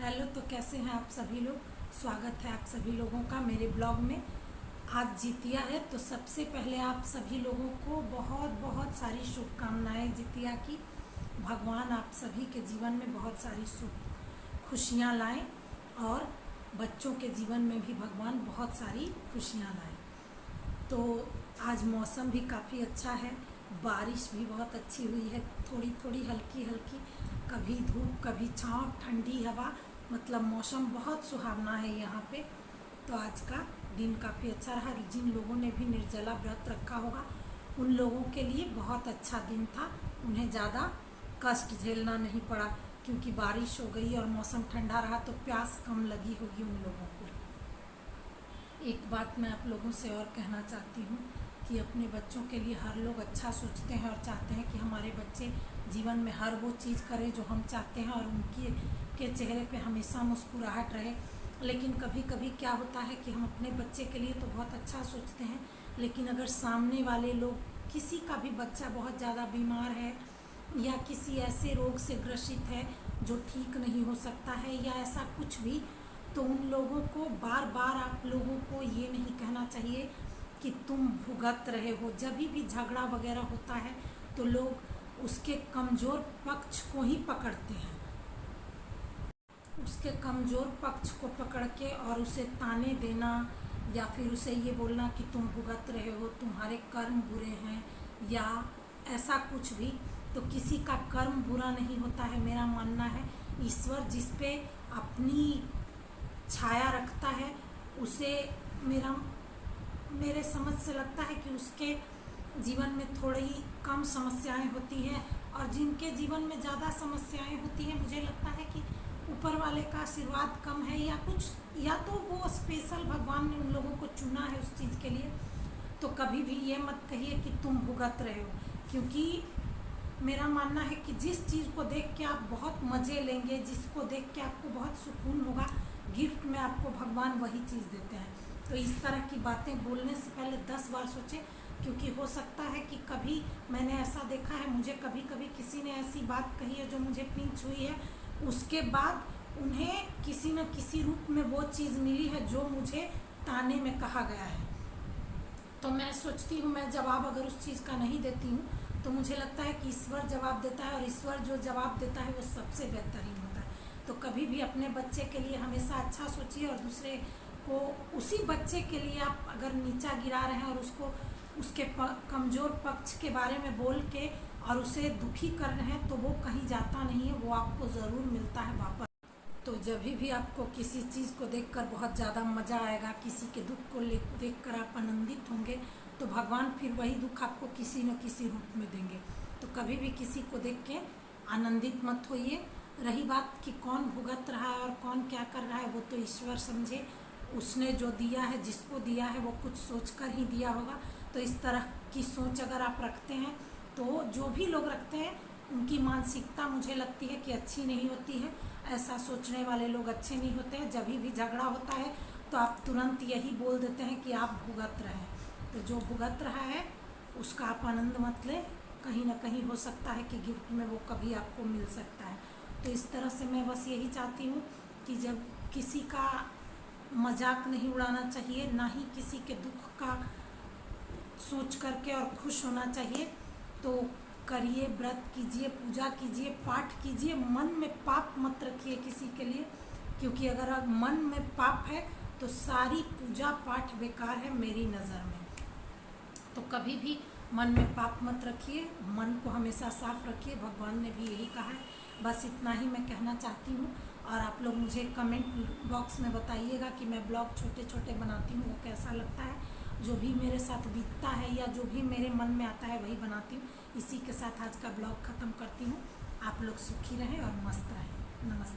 Hello. तो कैसे हैं आप सभी लोग। स्वागत है आप सभी लोगों का मेरे ब्लॉग में। आज जितिया है तो सबसे पहले आप सभी लोगों को बहुत बहुत सारी शुभकामनाएं जितिया की। भगवान आप सभी के जीवन में बहुत सारी खुशियां लाएं और बच्चों के जीवन में भी भगवान बहुत सारी खुशियां लाएं। तो आज मौसम भी काफ़ी अच्छा है, बारिश भी बहुत अच्छी हुई है, थोड़ी थोड़ी हल्की हल्की, कभी धूप कभी छाँव, ठंडी हवा, मतलब मौसम बहुत सुहावना है यहाँ पे। तो आज का दिन काफ़ी अच्छा रहा। जिन लोगों ने भी निर्जला व्रत रखा होगा उन लोगों के लिए बहुत अच्छा दिन था। उन्हें ज़्यादा कष्ट झेलना नहीं पड़ा क्योंकि बारिश हो गई और मौसम ठंडा रहा तो प्यास कम लगी होगी उन लोगों को। एक बात मैं आप लोगों से और कहना चाहती हूँ कि अपने बच्चों के लिए हर लोग अच्छा सोचते हैं और चाहते हैं कि हमारे बच्चे जीवन में हर वो चीज़ करें जो हम चाहते हैं और उनके चेहरे पे हमेशा मुस्कुराहट रहे। लेकिन कभी कभी क्या होता है कि हम अपने बच्चे के लिए तो बहुत अच्छा सोचते हैं, लेकिन अगर सामने वाले लोग, किसी का भी बच्चा बहुत ज़्यादा बीमार है या किसी ऐसे रोग से ग्रसित है जो ठीक नहीं हो सकता है या ऐसा कुछ भी, तो उन लोगों को बार बार आप लोगों को ये नहीं कहना चाहिए कि तुम भुगत रहे हो। जब भी झगड़ा वगैरह होता है तो लोग उसके कमज़ोर पक्ष को ही पकड़ते हैं, उसके कमज़ोर पक्ष को पकड़ के और उसे ताने देना या फिर उसे ये बोलना कि तुम भुगत रहे हो, तुम्हारे कर्म बुरे हैं या ऐसा कुछ भी। तो किसी का कर्म बुरा नहीं होता है। मेरा मानना है ईश्वर जिस पे अपनी छाया रखता है उसे मेरे समझ से लगता है कि उसके जीवन में थोड़ी कम समस्याएं होती हैं, और जिनके जीवन में ज़्यादा समस्याएं होती हैं मुझे लगता है कि ऊपर वाले का आशीर्वाद कम है या कुछ, या तो वो स्पेशल भगवान ने उन लोगों को चुना है उस चीज़ के लिए। तो कभी भी ये मत कहिए कि तुम भुगत रहे हो, क्योंकि मेरा मानना है कि जिस चीज़ को देख के आप बहुत मज़े लेंगे, जिसको देख के आपको बहुत सुकून होगा, गिफ्ट में आपको भगवान वही चीज़ देते हैं। तो इस तरह की बातें बोलने से पहले 10 बार सोचें, क्योंकि हो सकता है कि कभी मैंने ऐसा देखा है, मुझे कभी कभी किसी ने ऐसी बात कही है जो मुझे पिंच हुई है, उसके बाद उन्हें किसी न किसी रूप में वो चीज़ मिली है जो मुझे ताने में कहा गया है। तो मैं सोचती हूँ मैं जवाब अगर उस चीज़ का नहीं देती हूँ तो मुझे लगता है कि ईश्वर जवाब देता है, और ईश्वर जो जवाब देता है वो सबसे बेहतरीन होता है। तो कभी भी अपने बच्चे के लिए हमेशा अच्छा सोचिए, और दूसरे को, उसी बच्चे के लिए आप अगर नीचा गिरा रहे हैं और उसको उसके कमज़ोर पक्ष के बारे में बोल के और उसे दुखी कर रहे हैं तो वो कहीं जाता नहीं है, वो आपको ज़रूर मिलता है वापस। तो जब भी आपको किसी चीज़ को देखकर बहुत ज़्यादा मज़ा आएगा, किसी के दुख को देखकर आप आनंदित होंगे, तो भगवान फिर वही दुख आपको किसी न किसी रूप में देंगे। तो कभी भी किसी को देख के आनंदित मत होइए। रही बात कि कौन भुगत रहा है और कौन क्या कर रहा है, वो तो ईश्वर समझे। उसने जो दिया है, जिसको दिया है, वो कुछ सोचकर ही दिया होगा। तो इस तरह की सोच अगर आप रखते हैं तो जो भी लोग रखते हैं उनकी मानसिकता मुझे लगती है कि अच्छी नहीं होती है। ऐसा सोचने वाले लोग अच्छे नहीं होते हैं। जब भी झगड़ा होता है तो आप तुरंत यही बोल देते हैं कि आप भुगत रहे हैं। तो जो भुगत रहा है उसका आप आनंद मत लें, कहीं ना कहीं हो सकता है कि गिफ्ट में वो कभी आपको मिल सकता है। तो इस तरह से मैं बस यही चाहती हूँ कि जब किसी का मजाक नहीं उड़ाना चाहिए, ना ही किसी के दुख का सोच करके और खुश होना चाहिए। तो करिए, व्रत कीजिए, पूजा कीजिए, पाठ कीजिए, मन में पाप मत रखिए किसी के लिए, क्योंकि अगर मन में पाप है तो सारी पूजा पाठ बेकार है मेरी नज़र में। तो कभी भी मन में पाप मत रखिए, मन को हमेशा साफ रखिए, भगवान ने भी यही कहा है। बस इतना ही मैं कहना चाहती हूँ। और आप लोग मुझे कमेंट बॉक्स में बताइएगा कि मैं ब्लॉग छोटे छोटे बनाती हूँ वो कैसा लगता है। जो भी मेरे साथ बीतता है या जो भी मेरे मन में आता है वही बनाती हूँ। इसी के साथ आज का ब्लॉग ख़त्म करती हूँ। आप लोग सुखी रहें और मस्त रहें। नमस्ते।